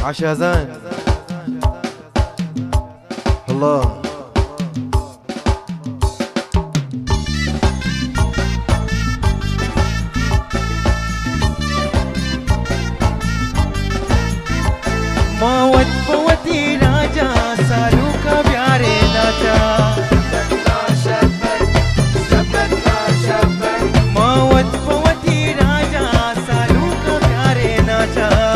عشا زان الله موت فوتي راجا سالوك بياري ناجا موت فوتي راجا سالوك بياري ناجا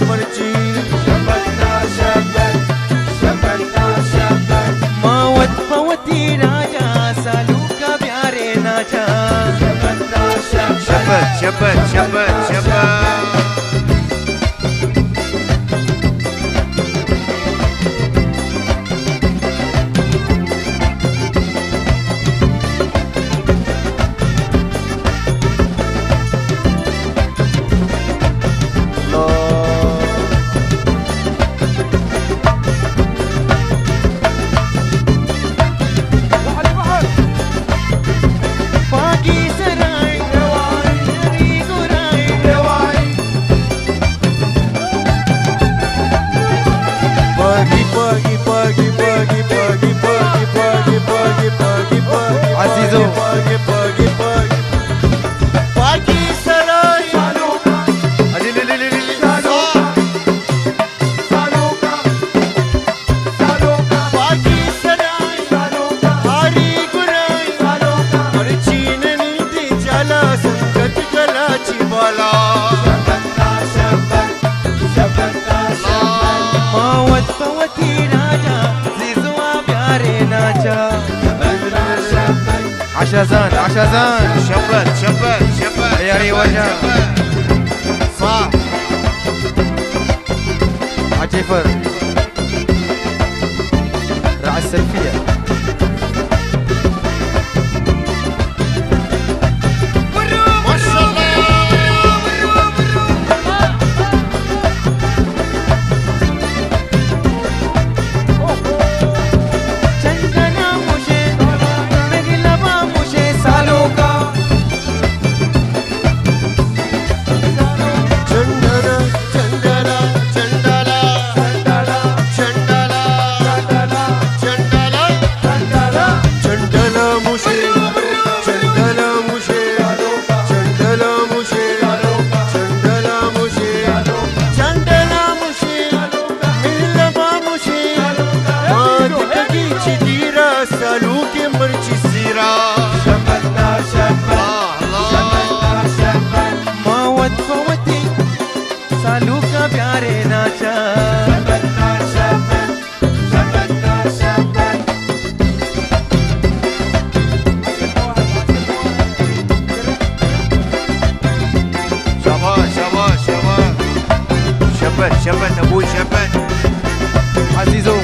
पर्ची موت فوتي راجا سالوك بياري ناجا شبت عزيزو باقي سراي باقي سراي هاري قراي مرچين ندي جلا سنگت گلاچي بالا موت فوتي راجا زيزو بياري ناجا عشا زان شبت عياري وجه صح عجيفر رعى السلفية सालूका प्यारे नाचा شبت ابوي شبت عزيزو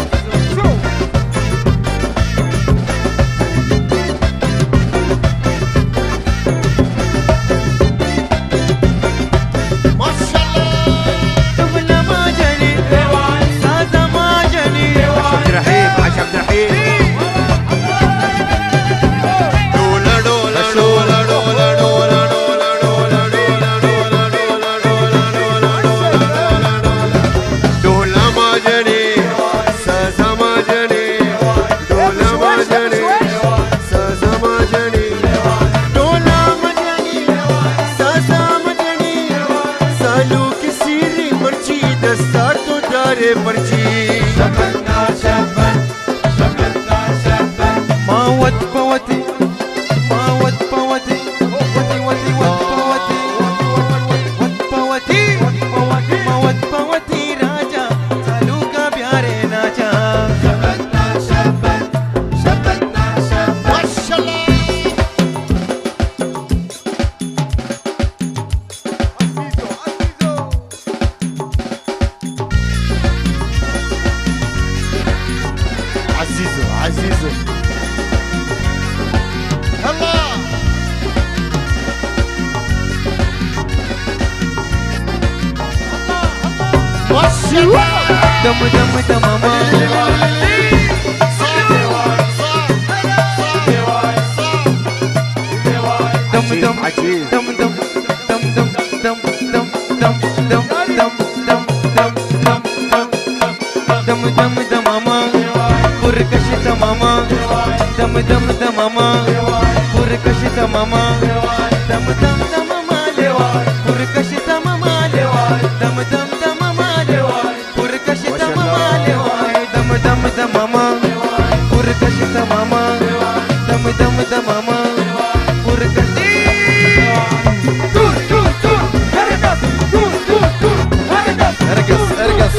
دم دم دماما دم دم عجيب دم دم دم دم دم دم دم دم دم دم دم دم دم دماما بركش تماما دم دم دماما بركش تماما دم دم دماما بركش تماما دم دم دماما بركش تماما دم دم دماما بركش تماما دم دم دماما بركش ارقص ارقص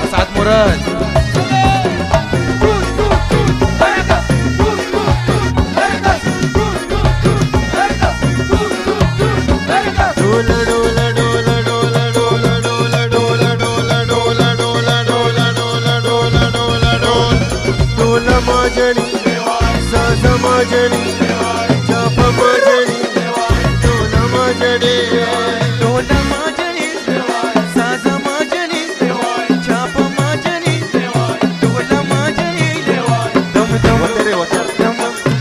اسعد مراد Dola majani, saza majani, chapa majani, dola majani, dum dum dum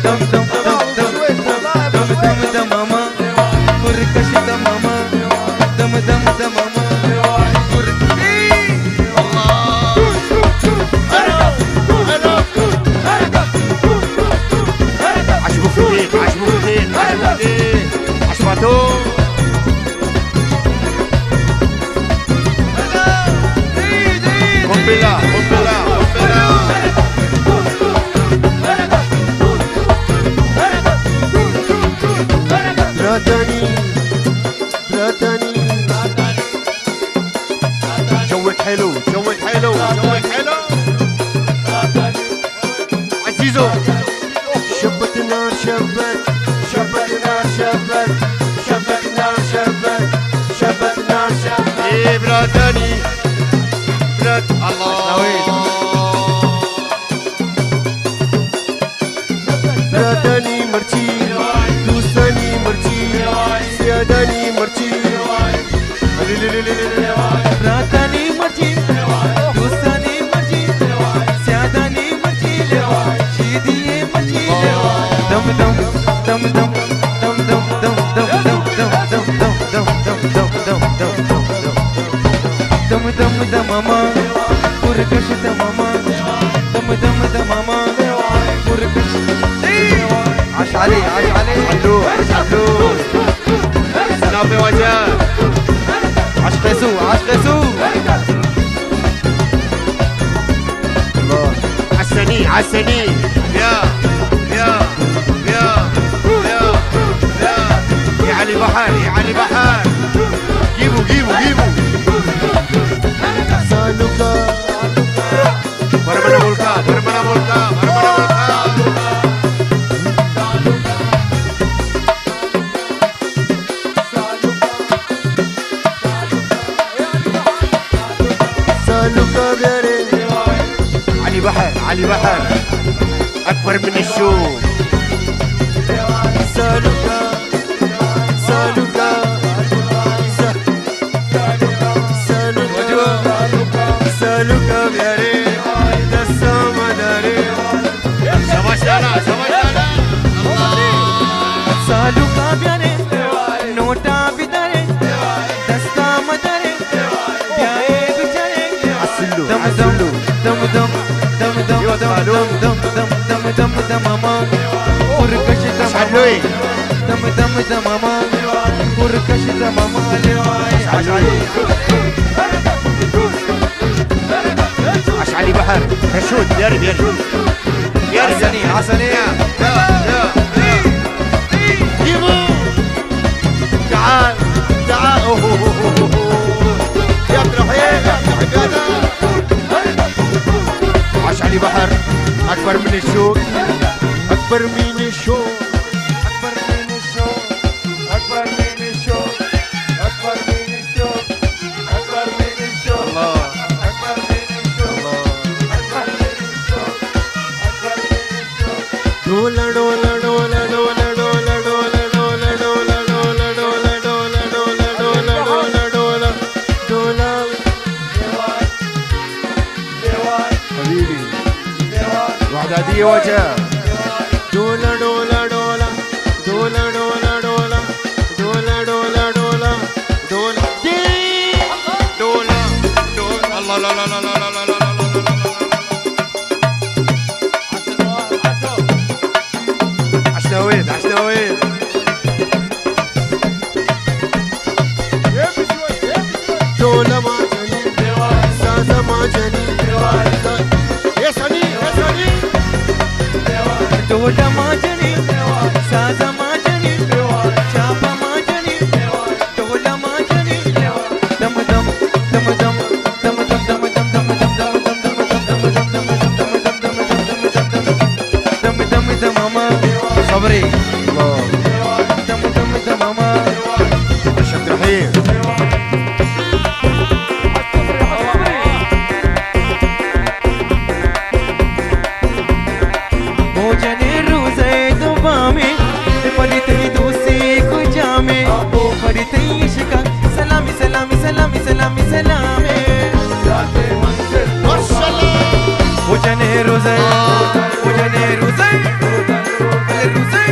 dum dum dum mama, burkashi da mama, dum mama, عجبو فيك عجبو فيك عجبو فيك عجبتو قنبلة قنبلة قنبلة براتاني براتاني جوك حلو جوك حلو جوك حلو عزيزو شبت نار شبت شبت نار شبت شبت نار شبت شبت نار شبت ايه براتاني برات الله براتاني مرتي دوستاني مرتي سياداني مرتي Ratani marchi, dostani marchi, syadani marchi, shidiye marchi, dum dum dum dum dum dum dum dum dum dum dum dum dum mama, burkash da mama, dum mama, burkash. عاش عليه عاش عليه حلو حلو سنافي وجه عاش قيسو عاش قيسو الله عسني عسني يا يا يا يا يا يا علي بحر يا علي بحر جيبوا جيبوا جيبوا سالوكا برمنا ملكا برمنا ملكا برمنا ملكا سالوكا بيري علي بحر علي بحر اكبر من الشوم سالوكا سالوكا سالوكا بيري دسامة داري شباش لالا شباش لالا Salu ka pyare, nota bidare, dasta madare, pyaye bichare, عسلو dum عسلو dum dum dum dum dum dum mama, burkash da mama, شعلوي dum mama, burkash da mama, عاش علي عاش علي بحر هشود يرب يرب يرب حسني حسني يا يا جيبوا تعال تعال يا عبد الرحيم يا عبد الرحيم عاش علي بحر اكبر من الشوك أكبر من الشوق أكبر من الشوق أكبر من الشوق أكبر من الشوق أكبر من الشوق الله أكبر من الشوق أكبر من الشوق أكبر من الشوق डोला डोला डोला डोला هدية وجه. دولا دولا دولا دولا دولا دولا دولا دولا دولا دولا دي دولا دولا. الله لا لا لا لا لا لا لا لا. عشناويد عشناويد. دولا ما جني سازا ما جني يا سني يا سني. دولا ما جني سازا ما جني شابا ما جني دولا ما جني دم دم دم دم دم دم دم دم دم دم دم دم دم دم دم دم ماما صبري الله. دم دم دم ماما عبد الرحيم. भोजने रोज़े दुबा में पढ़ते दूसरे को जामे पढ़ते इश्क सलामी सलामी सलामी सलामी सलामे भोजने रोज़े भोजने रोज़े रोज़े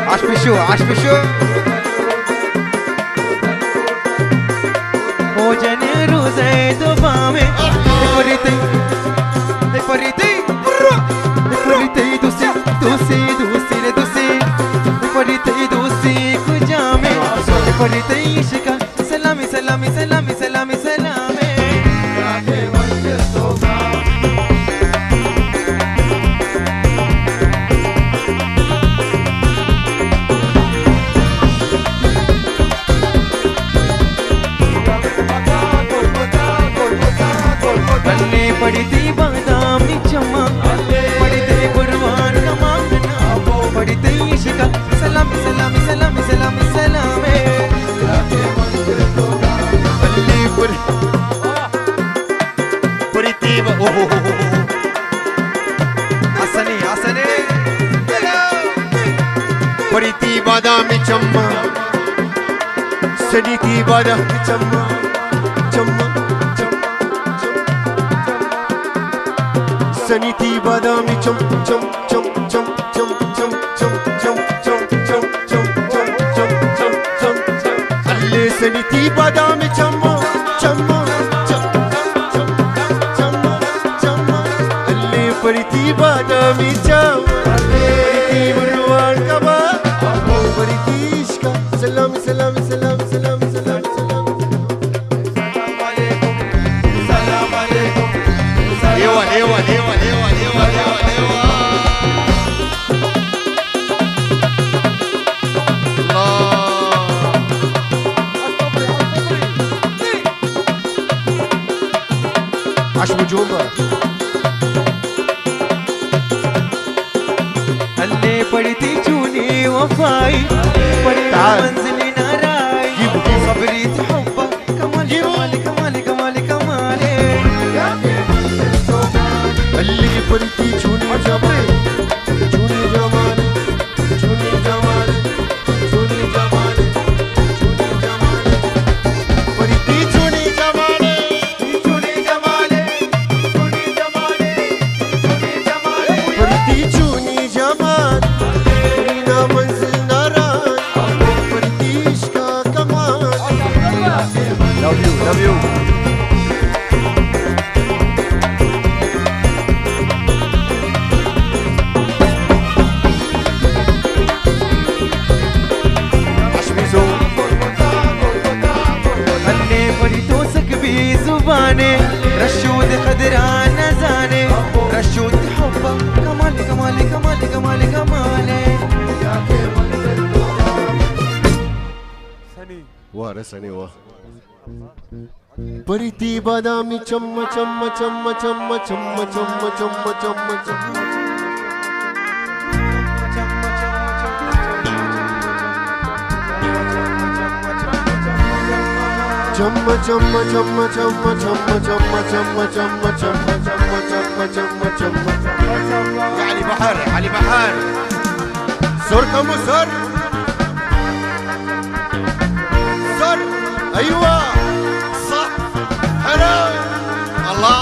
عاش بشو عاش بشو. भोजने रोज़े दुबा में पढ़ते पढ़ते पढ़ते दूसरे दूसरे दूसरे दूसरे पढ़ते दूसरे को जामे पढ़ते इश्क सलामी सलामी सलामी सलामी सलामे बल्ले पड़ती बादामी चम्मा पड़ते कुर्बान का मांगना पड़ते इश्क सलामी सलामी सलामी सलामी सलामे اللي بريتيبا. हसने हसने بريتيبا دامي جمّا سنيتيبا دامي جمّا جمّا سنيتيبا دامي جم جم جم جم جم جم جم جم جم جم جم جم جم جم جم اللي سنيتيبا دامي جمّا جمّا اللي بريتيبا دامي جمّا بريتيبا الروان كما بريتيشكا سلام سلام سلام سلام سلام سلام. ايوه ايوه ايوه ايوه ايوه ايوه. عاش بجومة. हल्ले पड़ती चूनी वफाई पड़े मंजिल नाराई सबरी हुब्बा कमाल कमाल कमाल कमाल कमाले اللي بريتي جوني جمال جوني جمال جوني جمال جوني جمال جوني جمال بريتي جوني جمال جوني جمال جوني جمال جوني جمال بريتي جوني جمال رينا منزل ناران بريتيش كمان. Love you love you. हल्ले पड़ी तो सक भी जुबाने रशूद खदरान जाने रशूद हुब्बा कमाल कमाल कमाल कमाल कमाले وارثني بريتي بادامي چم چم چم چم چم چم چم چم چم chum chum chum chum chum chum chum chum chum يا علي بحر يا علي بحر. سر كم سر سر ايوه صح حلو الله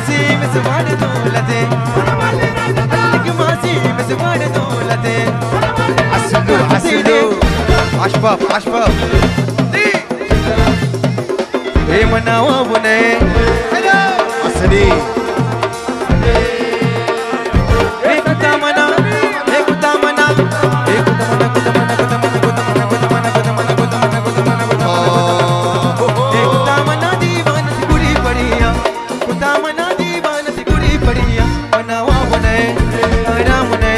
ماسي مسوار دولتي لك ماسي مسوار دولتي عسلو عسلو عشباب عشباب ايه منا وابني عسلي ايه كتامنا ايه كتامنا ايه كتامنا كتامنا كتامنا كتامنا كتامنا كتامنا كتامنا كتامنا ايه كتامنا ديوانة कुड़ी बढ़िया कुतामना दीवाना सी कुड़ी बढ़िया मनावा बने आराम ने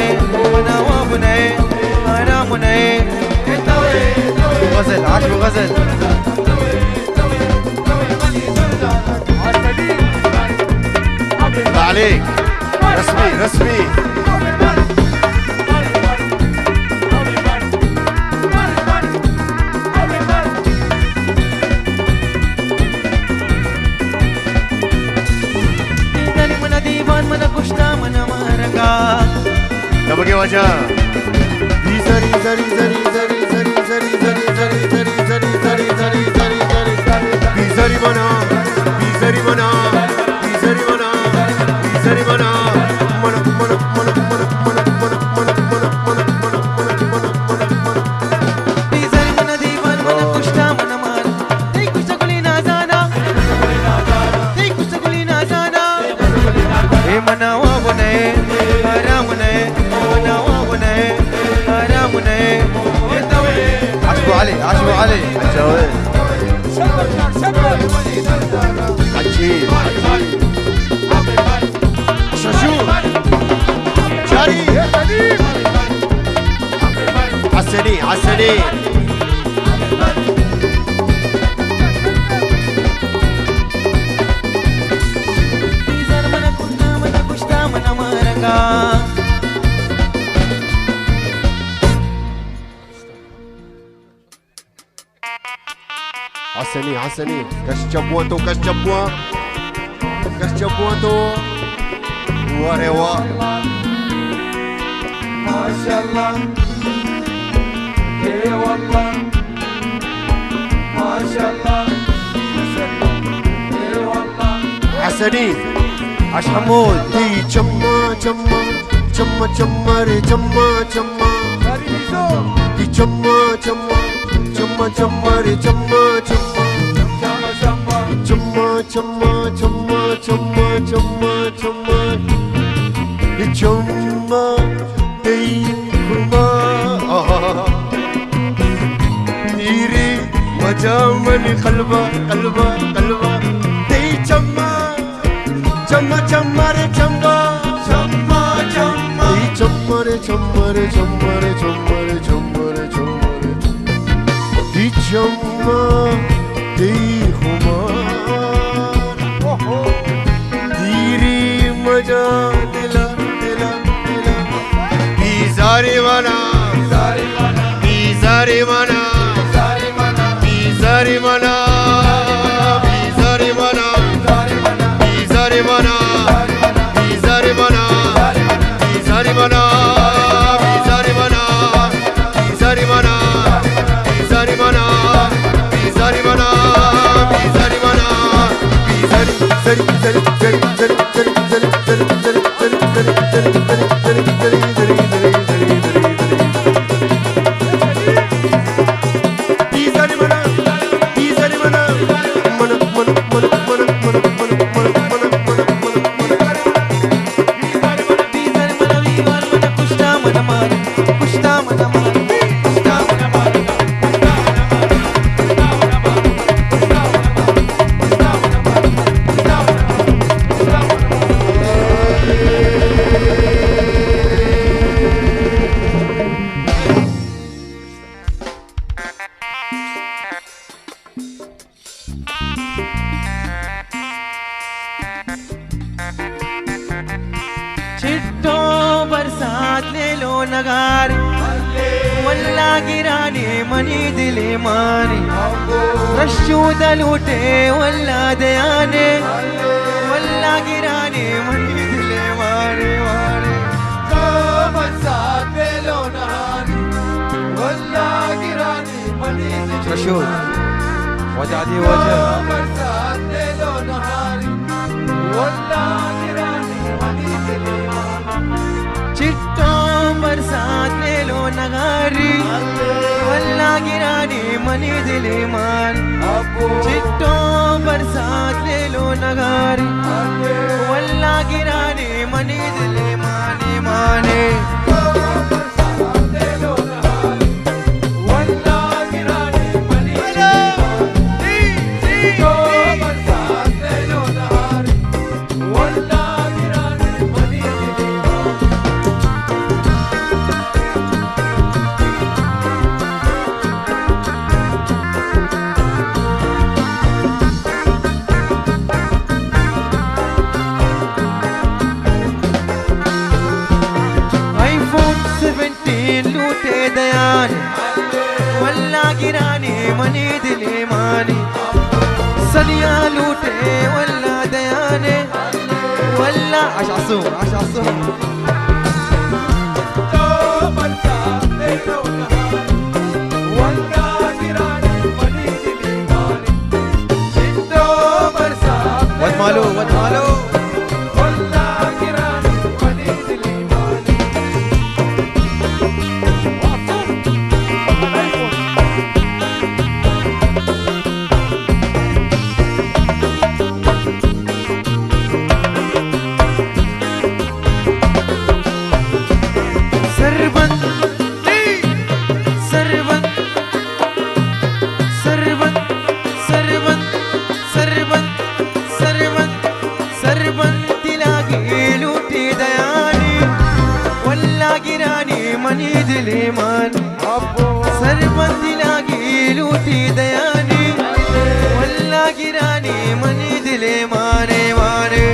मनावा बने आराम ने غزل عشو غزل الله عليك رسمي رسمي दीवानी मना दीवान मना कुश्ता मना मारगा نبغي وجه زري زري زري زري زري زري زري زري زري زري زري زري زري زري بيزري منا بيزري منا بيزري منا بيزري منا منا منا منا منا منا منا منا منا منا منا منا दीवानी मना दीवान मना कुश्ता मना मार नहीं कुछ गुली ना जाना नहीं कुछ गुली ना जाना ए मनावा बने आराम ने मनावा बने आराम ने عشبو علي عشبو علي الجواد عجيب شاشو جاري عسلي عسلي दीवानी मना कुश्ता मना मारगा عسلي عسلي كاش جابوانتو كاش جابوان كاش جابوانتو وروا ما شاء الله ايه والله ما شاء الله ايه والله عسلي عش حمود دي جما جما جما جما ري جما جما غريزو دي جما جما جما جما ري جما جما شما شما جما جما جما جما جما جما دي جما دي كما ديري وجامني قلبا قلبا قلبا دي جما جما جما ري جما جما جما دي جما ري جما ري جما ري جما ري جما ري جما ري دي جما دي خمار ديري مجا دلا دلا دلا بيزاري وانا بيزاري وانا بيزاري وانا بيزاري وانا بيزاري وانا بيزاري وانا بيزاري وانا بيزاري وانا بيزاري وانا بيزاري وانا بيزاري وانا بيزاري وانا بيزاري زري زري زري زري زري زري زري زري زري زري زري زري زري زري زري بيزاري وانا بيزاري وانا منا منا منا منا منا منا منا منا दीवानी मना दीवान मना कुश्ता मना मार कुश्ता मना मार कुश्ता मना मार चिट्टो बरसात ले लो नगारे वल्ला गिराने मनी दिले मारे रश्शूद लूटे वल्ला दयाने वल्ला गिराने मनी दिले मारे मारे बरसात बेलो नहारी वल्ला गिरानी मनी رشود وجع دي وجه बरसात बेलो नहारी والله गिराने मनी दिलीमान चिट्टों बरसात ले लो नगारी वल्ला गिरानी मनी दिले मान अबो चिट्टों बरसात ले लो नगारी वल्ला गिरानी मनी दिले माने माने लूटे दयान वल्ला गिरानी मनी दिले मानी सनिया लूटे वल्ला दयाने वल्ला आशासु आशासु वद मालो मनी दिले मान सरबंदी लागी लूटी दयानी वल्ला गिरानी मनी दिले माने माने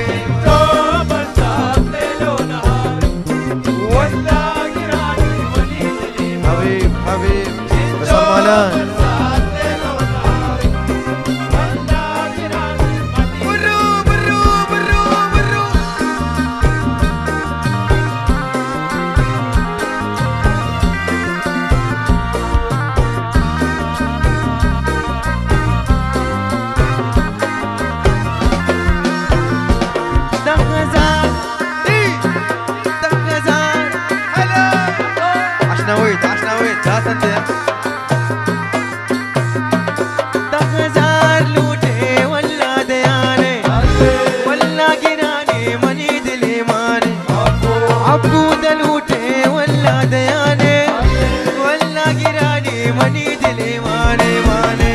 हबीब हबीब मुसलमान عشناويت هات انت دغزار لوتي ولا دياني ولا جيراني مني دلي ماني عبود لوتي ولا دياني ولا جيراني مني دلي ماني ماني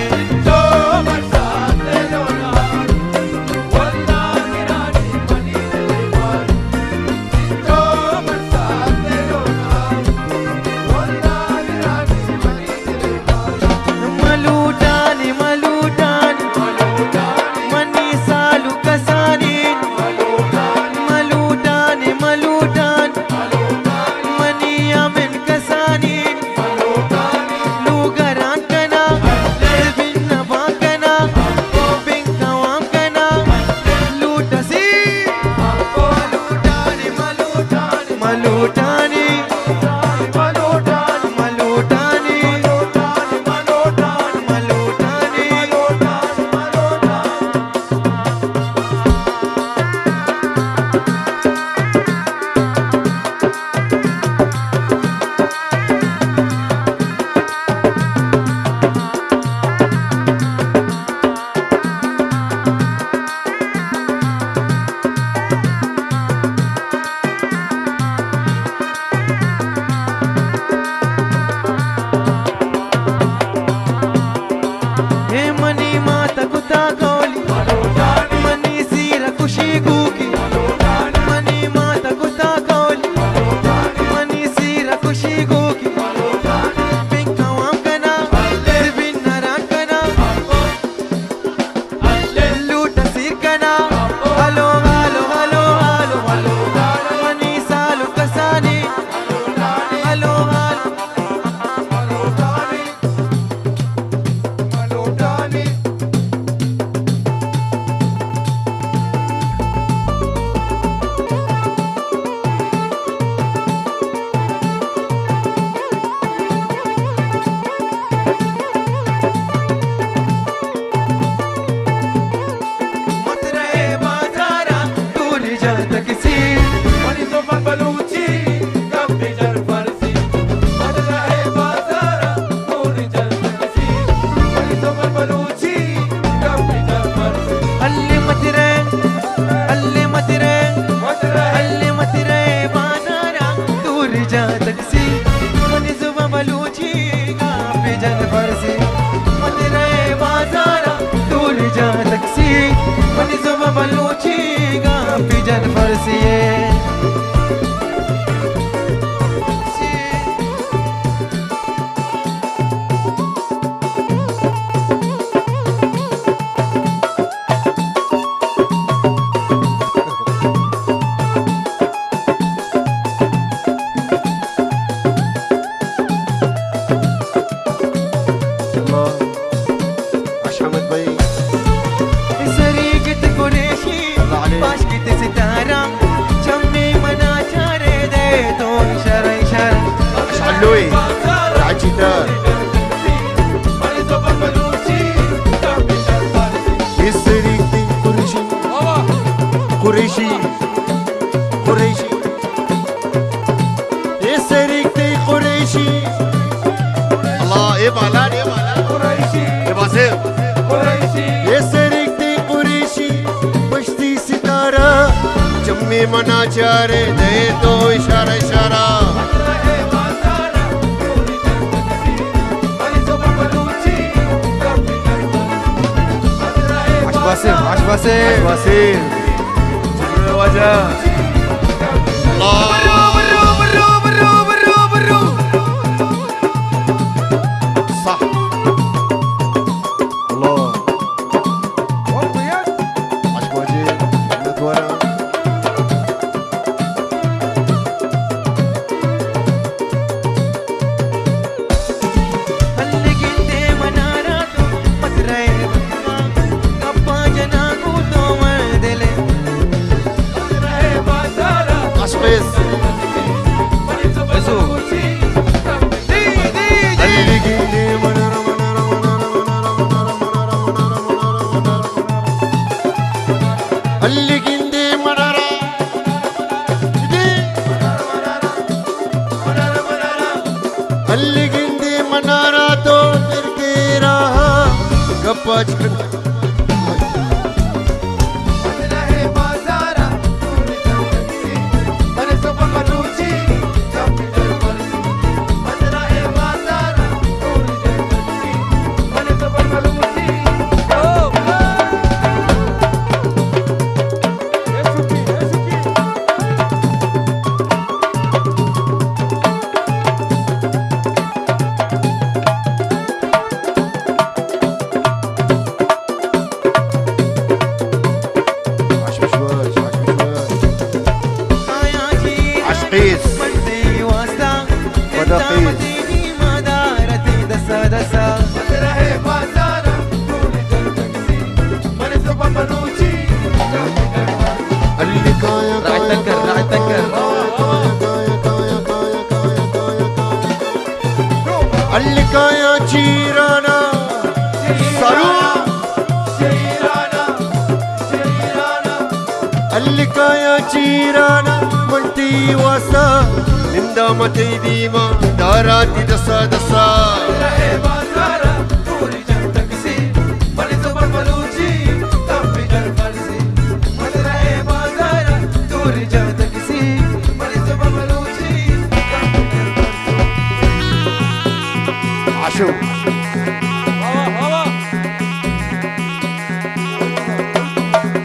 تاكسي وني ثم البلوتي جنبي جرفرسي مدرعي بازارة ورجال تاكسي وني ثم البلوتي جنبي جرفرسي اللي مترين اللي مترين مدرعي اللي مترين بازارة دور جا تاكسي وني زوبا بلوچي جنبي جرفرسي مترين بازارة دور جا تاكسي وني زوبا بلوچي جنبي جرفرسي الله عش حمد بي سريقة قريشي الله عليك. باشكة ستارة جمي منا شاري ديتو إشارة إشارة عش علوي رعد جدار وني ثم البلوتي جنبي جرفرسي يسريكتي قريشي قريشي قريشي يسريكتي قريشي الله يبقى لان يبقى لان قريشي يبقى زين قريشي يسريكتي قريشي بشتي ستارة جمي منا چاري دے تو اشارة اشارة مدرعي بازارة ورجال تاكسي وني ثم البلوتي جنبي جرفرسي مدرعي عش باسم عش باسم وسيم وجه الله برو برو برو برو برو صح الله والله عش واجي ندورة اللي قلتي مناراتو مدري بكرا كبا جناكو تو مدلي مدرعي بازارة عش قيس وني ثم البلوتي جنبي اللي قلي منارة اللي قلي منارة اللي قلي منارة تو تركي راها كباج مدرعي بازارة ورجال تاكسي وني ثم البلوتي جنبي جرفرسي مدرعي بازارة ورجال تاكسي وني ثم البلوتي عش مشواش عش مشواش حياتي عش قيس مدي واسطة انت ودقيق. مديني مدارتي دسا دسا مدرعي بازارة ورجال تاكسي وني ثم البلوتي جنبي جرفرسي اللي كايا راعي تنكر راعي تنكر اللي كايا جيرانا صاروخ شيرانا شيرانا اللي كايا جيرانا منتي واسا نندامتي ديما داراتي دسا دسا مدرعي بازارة ورجال تاكسي وني ثم البلوتي جنبي جرفرسي مدرعي بازارة ورجع تاكسي وني ثم البلوتي جنبي جرفرسي عشو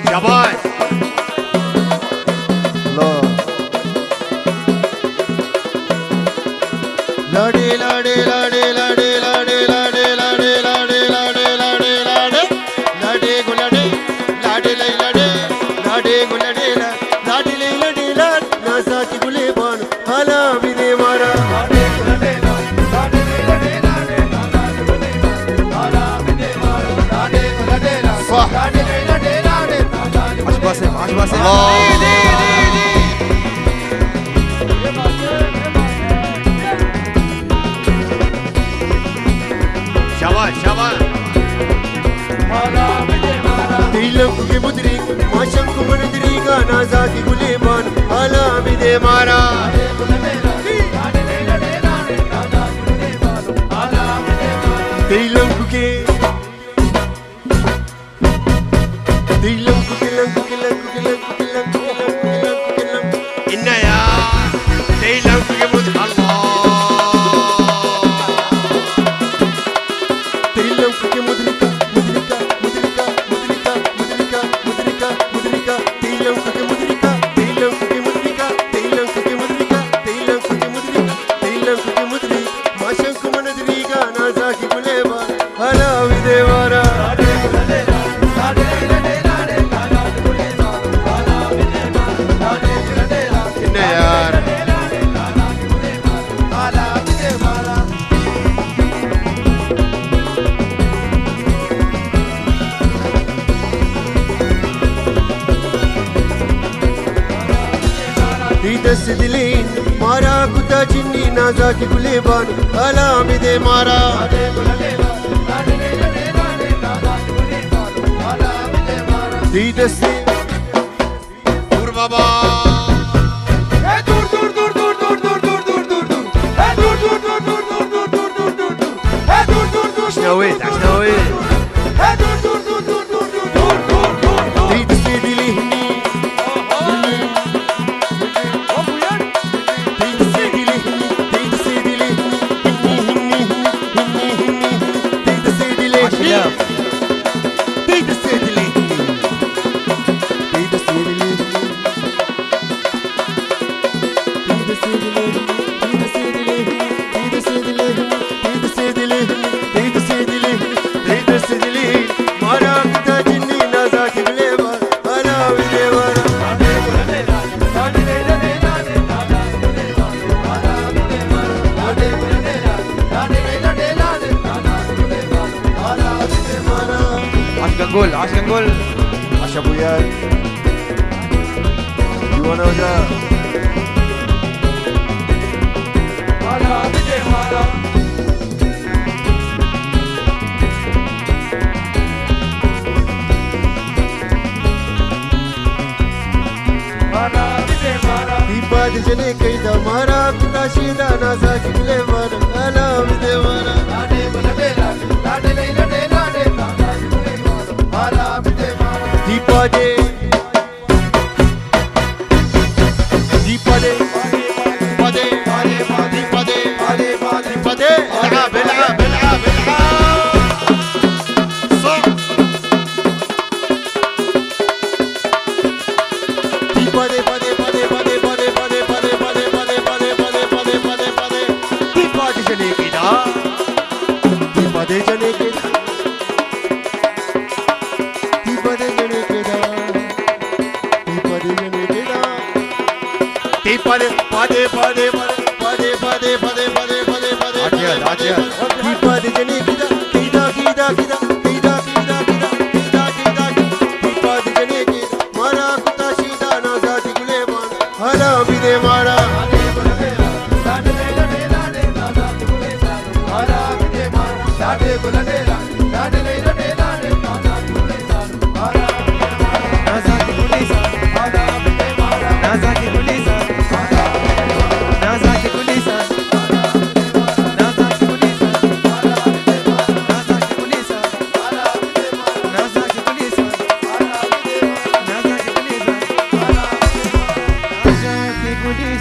شباب الله لاڑی لاڑی لاڑی لاڑی لاڑی لاڑی لاڑی لاڑی لاڑی لاڑی لاڑی لاڑی گلاڑی لاڑی لئی لاڑی لاڑی گلاڑی لاڑی لئی لاڑی لاڑ ناساتی گلی بان حالا بھی دے مارا صح عش باسم عش باسم الله विदे मारा तेलंग के इन्ना यार तेलंग के मुझ अल्लाह तेलंग के मुद्रिका तेलंग के मुद्रिका माशंक मनद्रीगा नाजाकी गुलेबा हला विदेवारा इन्ना यार दस दिलीन मारा कुत्ता चिन्नी नाजाकी गुलेबान हला विदे मारा दस दूर बाबा عشناويت تريد السيدي ليه تريد السيدي ليه تريد السيدي ليه تريد السيدي ليه تريد السيدي ليه تريد السيدي ليه تريد السيدي ليه تريد السيدي ليه تريد السيدي ليه تريد السيدي ليه تريد السيدي ليه تريد السيدي ليه مارا كتا جني نازاكي بليبا انا بديبارا عشان جول عشان جول عشا ابوياك جوانا وجا دي جني كيدا مارا كتا شيدا نازاكي بليبارا انا بديبارا ديبادي ديبادي ديبادي ديبادي ديبادي العب العب العب العب صح ديبادي بادي بادي بادي بادي بادي بادي بادي بادي بادي بادي بادي بادي ديبادي جني كيدا ديبادي جني كيدا Pade pade pade pade pade pade pade pade pade atia pade jene kida kida kida kida kida kida kida kida kida pade jene kida mara kuta shida nazati guleban hala bide mara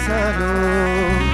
Salo